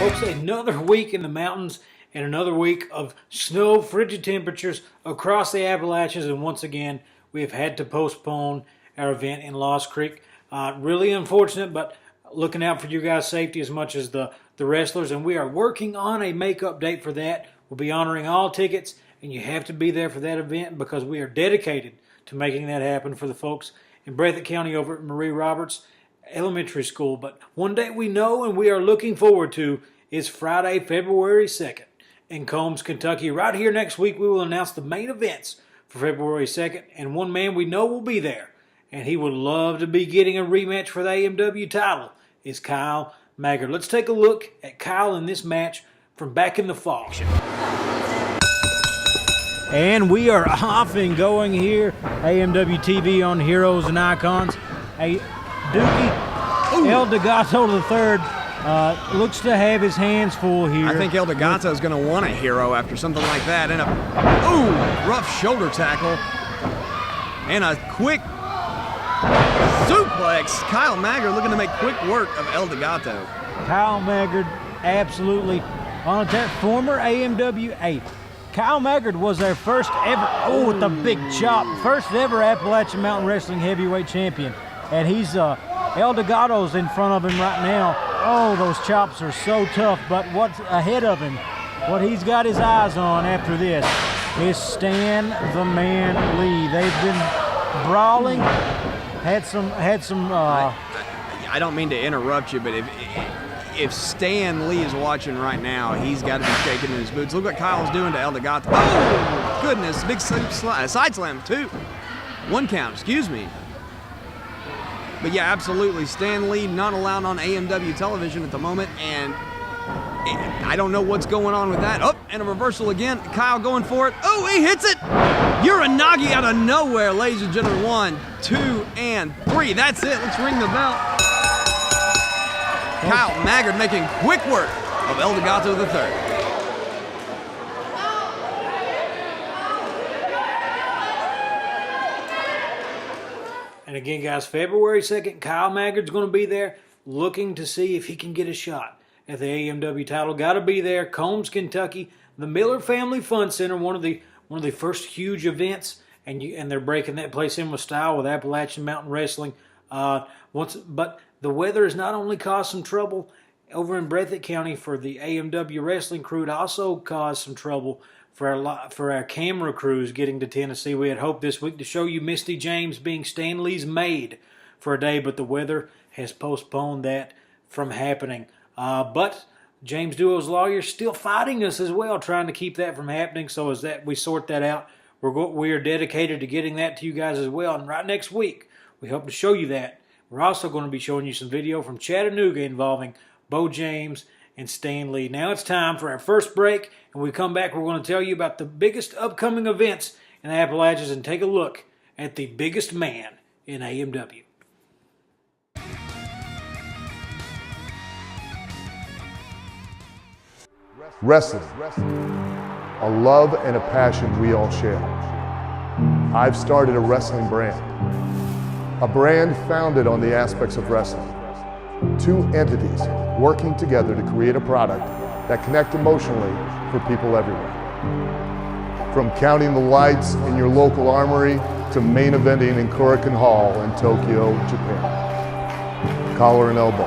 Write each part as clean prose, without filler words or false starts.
folks, another week in the mountains and another week of snow, frigid temperatures across the Appalachians, and once again we have had to postpone our event in Lost Creek. Really unfortunate, but looking out for you guys' safety as much as the wrestlers, and we are working on a makeup date for that. We'll be honoring all tickets, and you have to be there for that event because we are dedicated to making that happen for the folks in Breathitt County over at Marie Roberts Elementary School. But one day we know and we are looking forward to is Friday, February 2nd in Combs, Kentucky. Right here next week we will announce the main events for February 2nd, and one man we know will be there, and he would love to be getting a rematch for the AMW title, is Kyle Maggard. Let's take a look at Kyle in this match from back in the fall. And we are off and going here. AMW-TV on Heroes and Icons. Hey, Dookie, El Degato III looks to have his hands full here. I think El Degato is going to want a hero after something like that. And a rough shoulder tackle. And a quick suplex. Kyle Maggard looking to make quick work of El Degato. Kyle Maggard, absolutely on attack. Former AMW 8. Kyle Maggard was their first ever, with the big chop, first ever Appalachian Mountain Wrestling Heavyweight Champion. And he's, El Degato's in front of him right now. Oh, those chops are so tough, but what's ahead of him, what he's got his eyes on after this is Stan the Man Lee. They've been brawling, had some. I don't mean to interrupt you, but if Stan Lee is watching right now, he's got to be shaking in his boots. Look what Kyle's doing to El Degato. Oh, goodness, big side slam, too. One count, excuse me. But yeah, absolutely, Stan Lee not allowed on AMW television at the moment, and I don't know what's going on with that. Oh, and a reversal again. Kyle going for it. Oh, he hits it. Uranagi out of nowhere, ladies and gentlemen. 1, 2, and 3. That's it. Let's ring the bell. Kyle Maggard making quick work of El Degato III. And again, guys, February 2nd, Kyle Maggard's going to be there looking to see if he can get a shot at the AMW title. Got to be there, Combs, Kentucky, the Miller Family Fun Center, one of the first huge events, and they're breaking that place in with style with Appalachian Mountain Wrestling. But the weather has not only caused some trouble over in Breathitt County for the AMW wrestling crew, it also caused some trouble for our camera crews getting to Tennessee. We had hoped this week to show you Misty James being Stan Lee's maid for a day, but the weather has postponed that from happening. But James Duo's lawyer still fighting us as well, trying to keep that from happening. So as that we sort that out, we are dedicated to getting that to you guys as well. And right next week, we hope to show you that. We're also going to be showing you some video from Chattanooga involving Bo James and Stan Lee. Now it's time for our first break, and when we come back, we're going to tell you about the biggest upcoming events in the Appalachians and take a look at the biggest man in AMW. Wrestling, a love and a passion we all share. I've started a wrestling brand, a brand founded on the aspects of wrestling. Two entities working together to create a product that connect emotionally for people everywhere. From counting the lights in your local armory to main eventing in Korakuen Hall in Tokyo, Japan. Collar and elbow,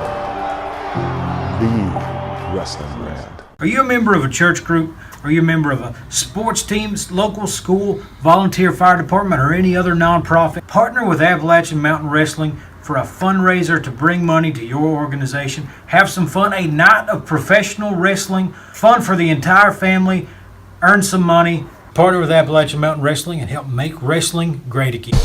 the wrestling brand. Are you a member of a church group? Are you a member of a sports team, local school, volunteer fire department, or any other nonprofit? Partner with Appalachian Mountain Wrestling for a fundraiser to bring money to your organization. Have some fun, a night of professional wrestling, fun for the entire family, earn some money, partner with Appalachian Mountain Wrestling, and help make wrestling great again.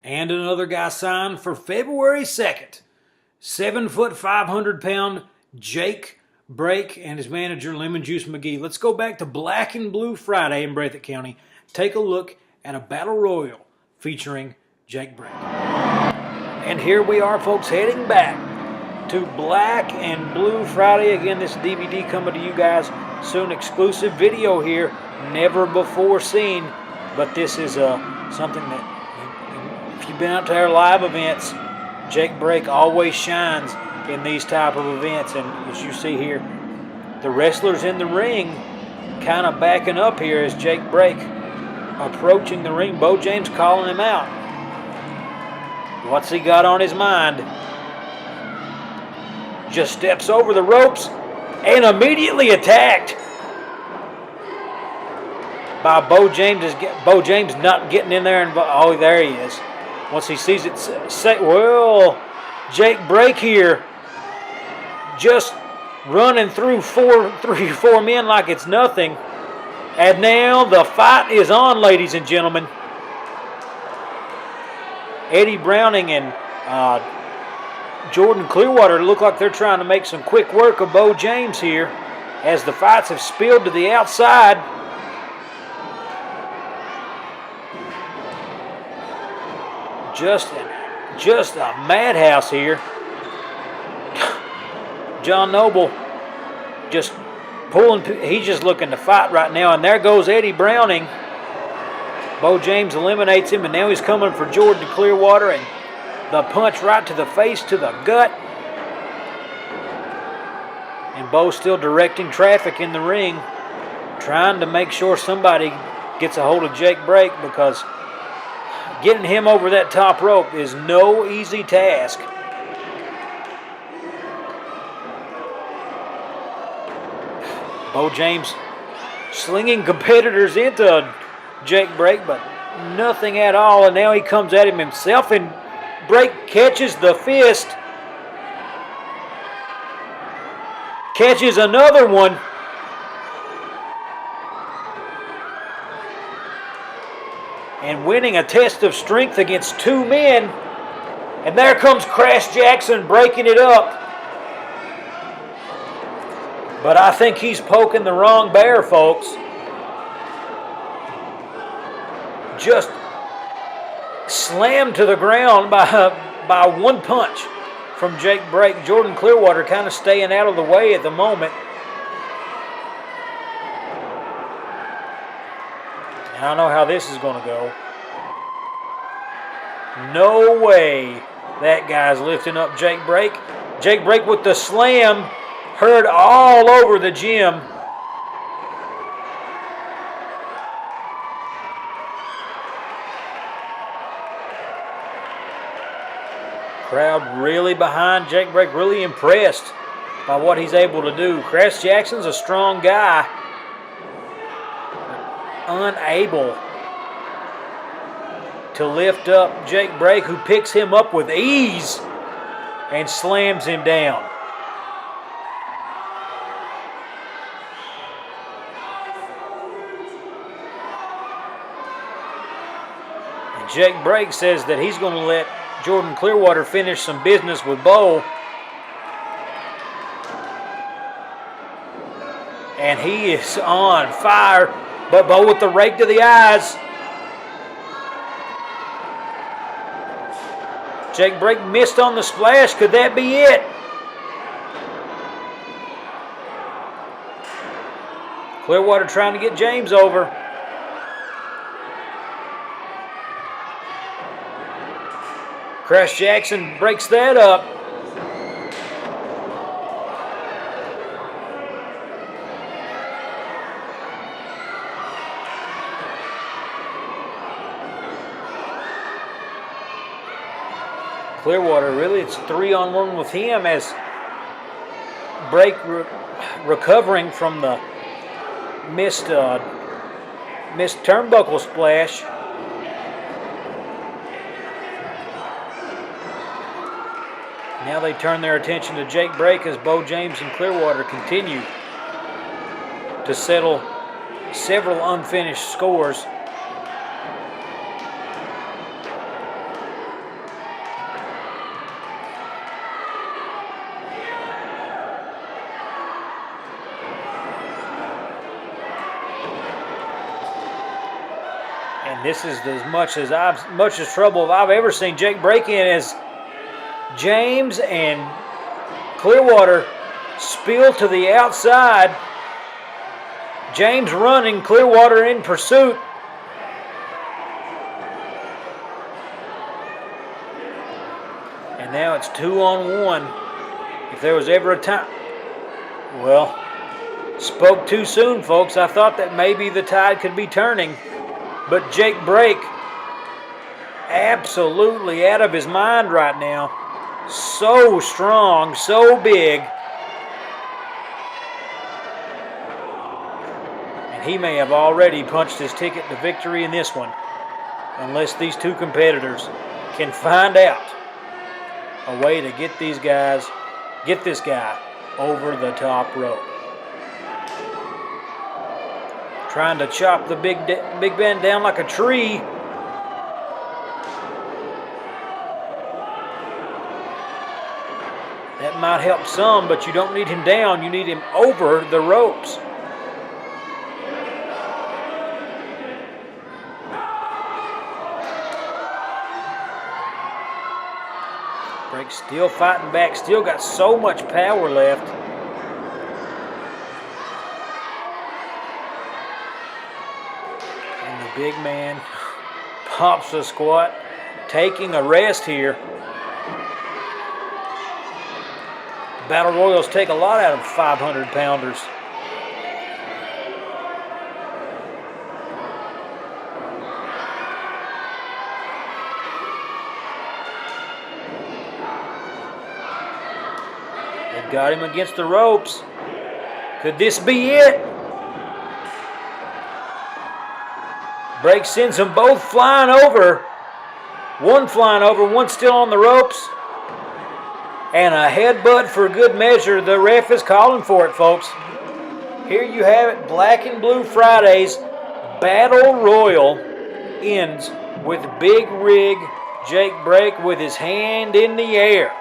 And another guy signed for February 2nd. 7 foot, 500-pound Jake Brake and his manager, Lemon Juice McGee. Let's go back to Black and Blue Friday in Breathitt County. Take a look at a battle royal featuring Jake Brake. And here we are, folks, heading back to Black and Blue Friday. Again, this DVD coming to you guys soon. Exclusive video here, never before seen. But this is something that, if you've been out to our live events, Jake Brake always shines in these type of events. And as you see here, the wrestlers in the ring kind of backing up here as Jake Brake approaching the ring. Bo James calling him out. What's he got on his mind? Just steps over the ropes and immediately attacked by Bo James. Bo James not getting in there, and oh, there he is. Once he sees it, well, Jake Brake here just running through 3 or 4 men like it's nothing. And now the fight is on, ladies and gentlemen. Eddie Browning and Jordan Clearwater look like they're trying to make some quick work of Bo James here as the fights have spilled to the outside. Just a madhouse here. John Noble just pulling. He's just looking to fight right now. And there goes Eddie Browning. Bo James eliminates him, and now he's coming for Jordan Clearwater, and the punch right to the face, to the gut. And Bo still directing traffic in the ring, trying to make sure somebody gets a hold of Jake Brake, because getting him over that top rope is no easy task. Bo James slinging competitors into Jake Brake, but nothing at all. And now he comes at him himself, and Brake catches the fist. Catches another one. And winning a test of strength against 2 men. And there comes Crash Jackson breaking it up. But I think he's poking the wrong bear, folks. Just slammed to the ground by one punch from Jake Brake. Jordan Clearwater kind of staying out of the way at the moment. And I know how this is going to go. No way that guy's lifting up Jake Brake. Jake Brake with the slam, heard all over the gym. Crowd really behind Jake Brake, really impressed by what he's able to do. Crash Jackson's a strong guy, unable to lift up Jake Brake, who picks him up with ease and slams him down. And Jake Brake says that he's going to let Jordan Clearwater finish some business with Bo. And he is on fire, but Bo with the rake to the eyes. Jake Brake missed on the splash. Could that be it? Clearwater trying to get James over. Crash Jackson breaks that up. Clearwater, really, it's 3-on-1 with him as Brake recovering from the missed turnbuckle splash. Now they turn their attention to Jake Brake as Bo James and Clearwater continue to settle several unfinished scores. And this is as much as trouble I've ever seen Jake break in, as James and Clearwater spill to the outside. James running, Clearwater in pursuit. And now it's 2-on-1. If there was ever a time, well, spoke too soon, folks. I thought that maybe the tide could be turning. But Jake Brake, absolutely out of his mind right now. So strong, so big. And he may have already punched his ticket to victory in this one, unless these two competitors can find out a way to get this guy over the top rope. Trying to chop the Big Ben down like a tree. That might help some, but you don't need him down. You need him over the ropes. Brake still fighting back, still got so much power left. And the big man pops a squat, taking a rest here. Battle Royals take a lot out of 500-pounders. They've got him against the ropes. Could this be it? Brake sends them both flying over. One flying over, one still on the ropes. And a headbutt for good measure. The ref is calling for it, folks. Here you have it. Black and Blue Fridays Battle Royal ends with Big Rig Jake Brake with his hand in the air.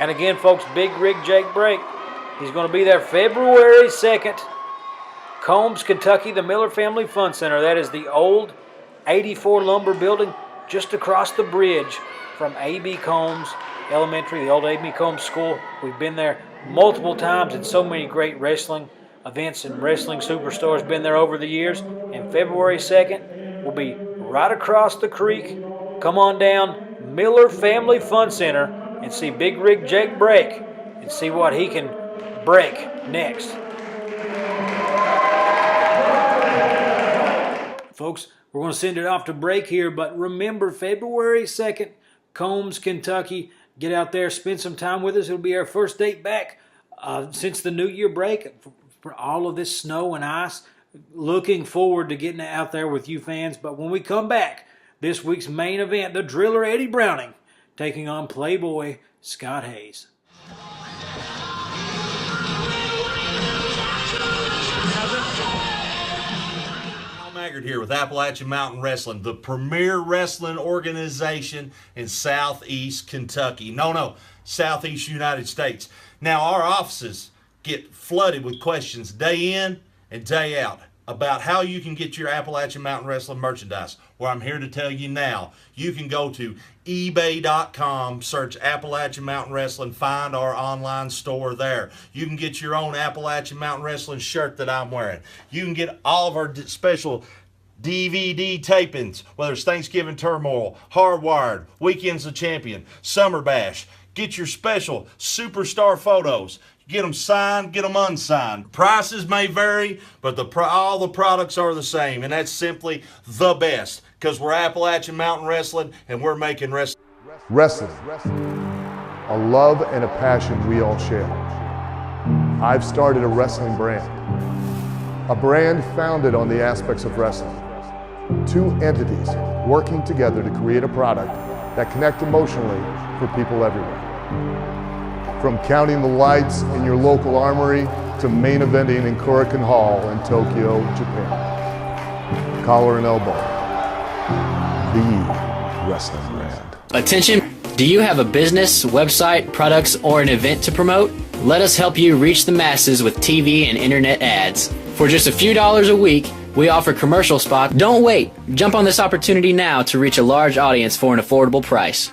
And again, folks, Big Rig Jake Brake. He's going to be there February 2nd. Combs, Kentucky, the Miller Family Fun Center. That is the old 84 Lumber Building just across the bridge from A.B. Combs Elementary, the old A.B. Combs School. We've been there multiple times, and so many great wrestling events and wrestling superstars been there over the years. And February 2nd will be right across the creek. Come on down, Miller Family Fun Center, and see Big Rig Jake Brake and see what he can break next. Folks, we're going to send it off to break here, but remember, February 2nd, Combs, Kentucky. Get out there, spend some time with us. It'll be our first date back since the New Year break for all of this snow and ice. Looking forward to getting out there with you fans. But when we come back, this week's main event, the Driller Eddie Browning taking on Playboy Scott Hayes. Maggard here with Appalachian Mountain Wrestling, the premier wrestling organization in Southeast Kentucky. No, Southeast United States. Now, our offices get flooded with questions day in and day out about how you can get your Appalachian Mountain Wrestling merchandise. Well, I'm here to tell you now. You can go to ebay.com, search Appalachian Mountain Wrestling, find our online store there. You can get your own Appalachian Mountain Wrestling shirt that I'm wearing. You can get all of our special DVD tapings, whether it's Thanksgiving Turmoil, Hardwired, Weekends of Champion, Summer Bash. Get your special superstar photos. Get them signed, get them unsigned. Prices may vary, but all the products are the same, and that's simply the best, because we're Appalachian Mountain Wrestling, and we're making wrestling. Wrestling, a love and a passion we all share. I've started a wrestling brand, a brand founded on the aspects of wrestling. Two entities working together to create a product that connects emotionally for people everywhere. From counting the lights in your local armory to main eventing in Korakuen Hall in Tokyo, Japan. Collar and elbow, the wrestling brand. Attention! Do you have a business, website, products, or an event to promote? Let us help you reach the masses with TV and internet ads. For just a few dollars a week, we offer commercial spots. Don't wait! Jump on this opportunity now to reach a large audience for an affordable price.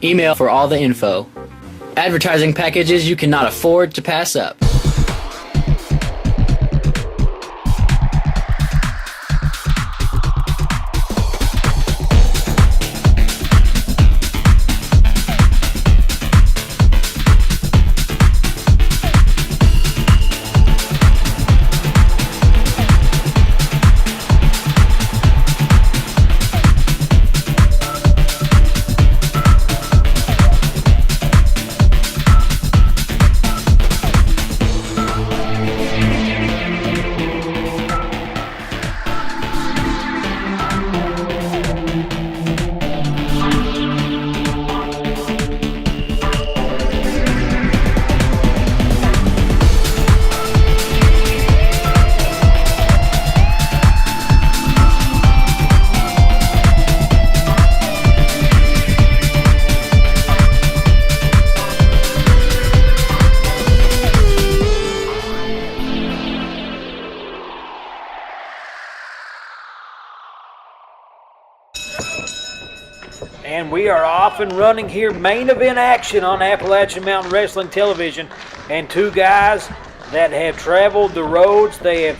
Email for all the info. Advertising packages you cannot afford to pass up. And we are off and running here. Main event action on Appalachian Mountain Wrestling Television. And two guys that have traveled the roads. They have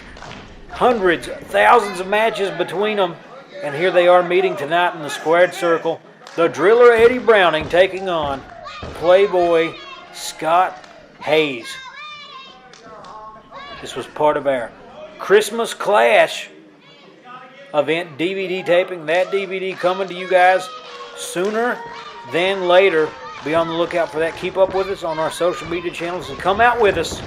hundreds, thousands of matches between them. And here they are meeting tonight in the squared circle. The Driller Eddie Browning taking on Playboy Scott Hayes. This was part of our Christmas Clash event DVD taping. That DVD coming to you guys sooner than later. Be on the lookout for that. Keep up with us on our social media channels and come out with us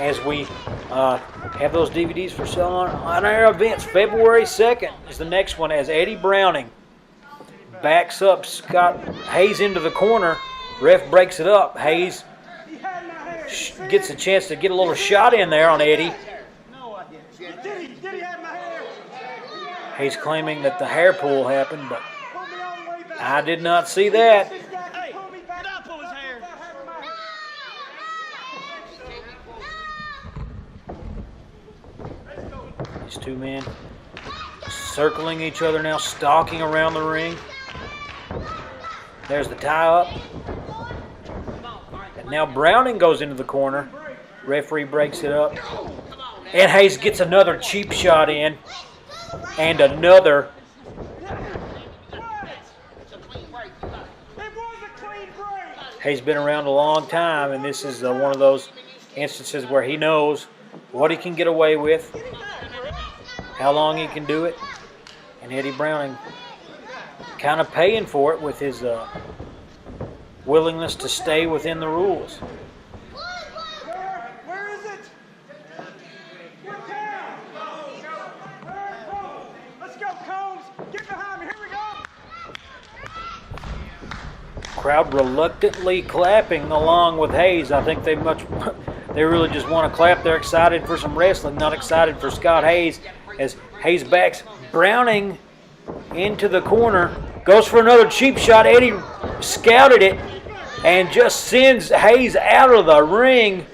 as we have those DVDs for sale on our events. February 2nd is the next one as Eddie Browning backs up Scott Hayes into the corner. Ref breaks it up. Hayes gets a chance to get a little shot in there on Eddie. He's claiming that the hair pull happened, but I did not see that. These two men circling each other now, stalking around the ring. There's the tie-up. And now Browning goes into the corner. Referee breaks it up. And Hayes gets another cheap shot in. And another. Hayes been around a long time, and this is one of those instances where he knows what he can get away with, how long he can do it, and Eddie Browning kind of paying for it with his willingness to stay within the rules. Where is it? We're down. Let's go, Combs. Get behind me. Here we go. Crowd reluctantly clapping along with Hayes. I think they really just want to clap. They're excited for some wrestling, not excited for Scott Hayes. As Hayes backs Browning into the corner, goes for another cheap shot. Eddie scouted it and just sends Hayes out of the ring.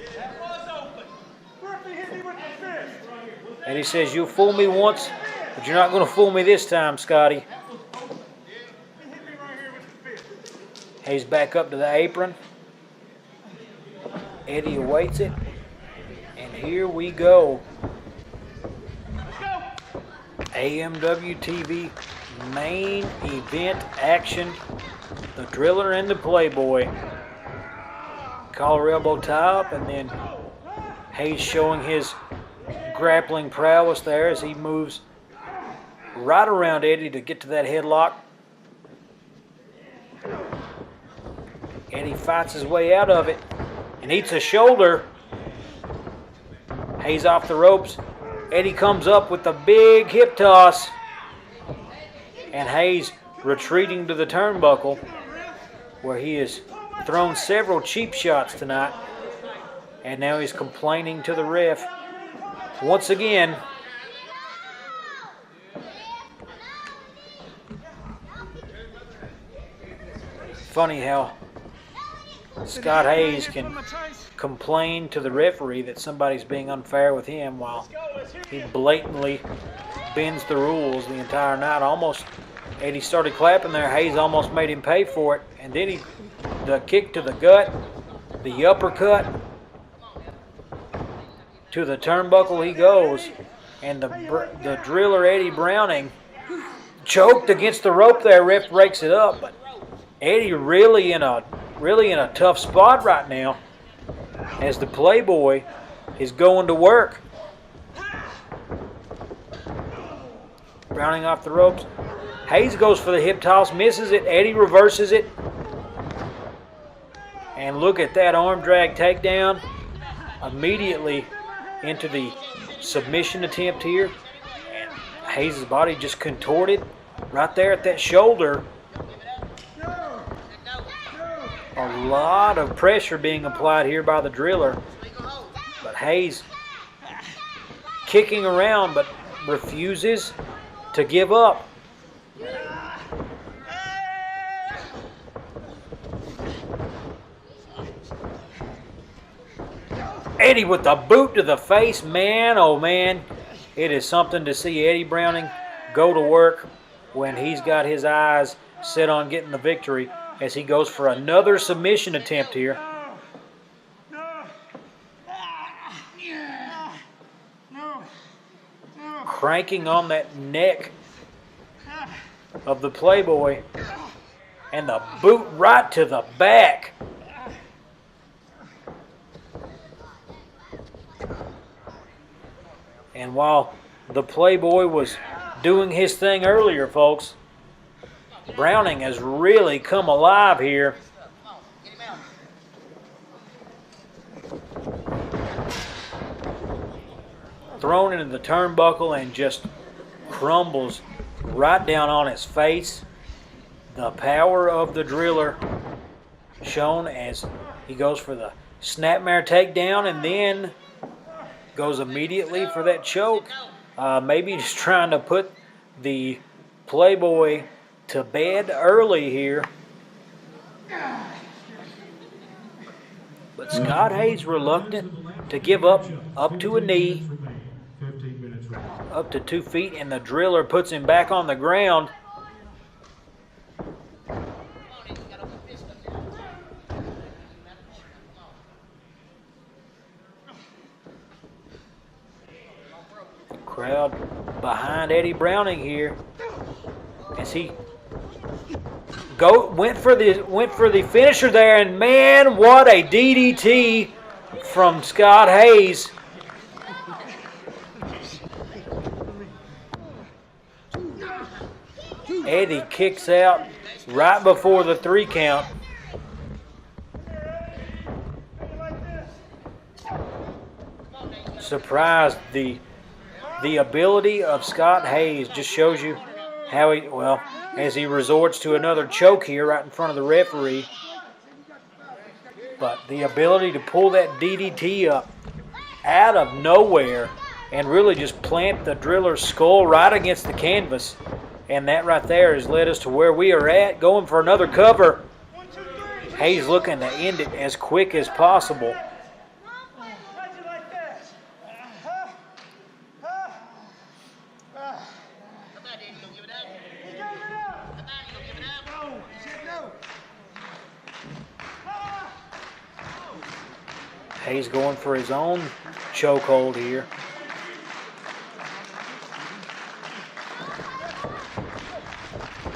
Eddie says, "You'll fool me once, but you're not going to fool me this time, Scotty." Hayes back up to the apron. Eddie awaits it. And here we go. AMW-TV main event action. The Driller and the Playboy. Collar elbow tie up, and then Hayes showing his grappling prowess there as he moves right around Eddie to get to that headlock. Eddie fights his way out of it and eats a shoulder. Hayes off the ropes. Eddie comes up with the big hip toss. And Hayes retreating to the turnbuckle where he is thrown several cheap shots tonight, and now he's complaining to the ref once again. Funny how Scott Hayes can complain to the referee that somebody's being unfair with him while he blatantly bends the rules the entire night. Almost, Eddie started clapping there. Hayes almost made him pay for it. And then the kick to the gut, the uppercut to the turnbuckle he goes. And the driller, Eddie Browning, choked against the rope there. Ref breaks it up. But Eddie really in a tough spot right now as the Playboy is going to work. Browning off the ropes. Hayes goes for the hip toss, misses it. Eddie reverses it. And look at that arm drag takedown. Immediately into the submission attempt here. And Hayes' body just contorted right there at that shoulder. A lot of pressure being applied here by the driller. But Hayes kicking around but refuses to give up. Eddie with the boot to the face. Man, oh man. It is something to see Eddie Browning go to work when he's got his eyes set on getting the victory, as he goes for another submission attempt here. Cranking on that neck of the Playboy. And the boot right to the back. And while the Playboy was doing his thing earlier, folks, Browning has really come alive here. Thrown into the turnbuckle and just crumbles right down on his face. The power of the driller shown as he goes for the snapmare takedown and then goes immediately for that choke. Maybe just trying to put the Playboy to bed early here. But Scott Hayes reluctant to give up to a knee, up to 2 feet, and the driller puts him back on the ground. Crowd behind Eddie Browning here as he went for the finisher there, and man, what a DDT from Scott Hayes. Eddie kicks out right before the 3 count. Surprised. The ability of Scott Hayes just shows you how he, well, as he resorts to another choke here right in front of the referee. But the ability to pull that DDT up out of nowhere and really just plant the driller's skull right against the canvas. And that right there has led us to where we are at, going for another cover. Hayes looking to end it as quick as possible. Hayes going for his own chokehold here.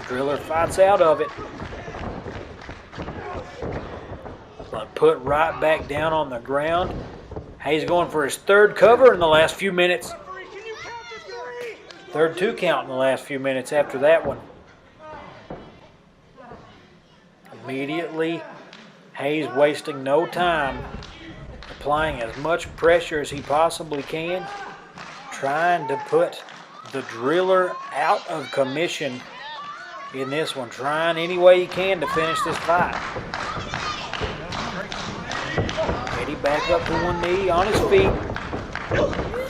Driller fights out of it, but put right back down on the ground. Hayes going for his 3rd cover in the last few minutes. 3rd 2 count in the last few minutes after that one. Immediately, Hayes wasting no time, applying as much pressure as he possibly can, trying to put the driller out of commission in this one, trying any way he can to finish this fight. back up to one knee, on his feet,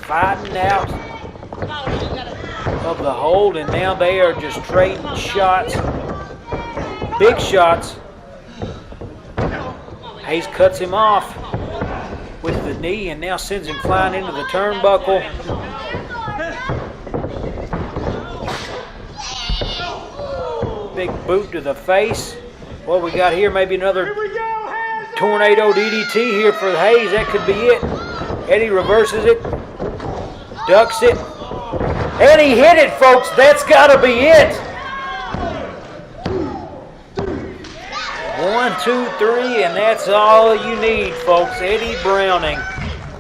fighting out of the hold, and now they are just trading shots, big shots. Hayes cuts him off with the knee and now sends him flying into the turnbuckle. Big boot to the face. What we got here, maybe another tornado DDT here for Hayes. That could be it. Eddie reverses it, ducks it, and he hit it, folks. That's got to be it. 1, 2, 3, and that's all you need, folks. Eddie Browning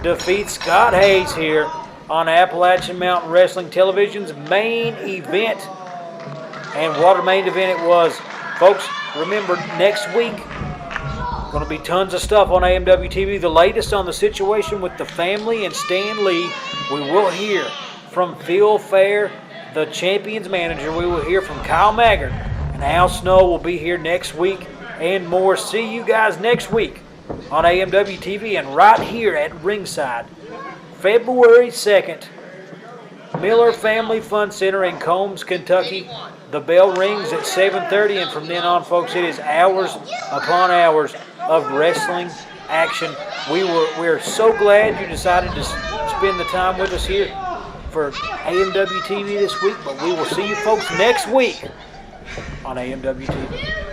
defeats Scott Hayes here on Appalachian Mountain Wrestling Television's main event. And what a main event it was. Folks, remember, next week, going to be tons of stuff on AMW-TV. The latest on the situation with the family and Stan Lee. We will hear from Phil Fair, the champion's manager. We will hear from Kyle Maggart. And Al Snow will be here next week and more. See you guys next week on AMW-TV and right here at ringside. February 2nd, Miller Family Fun Center in Combs, Kentucky. The bell rings at 7:30, and from then on, folks, it is hours upon hours of wrestling action. We're so glad you decided to spend the time with us here for AMW-TV this week, but we will see you folks next week on AMW-TV.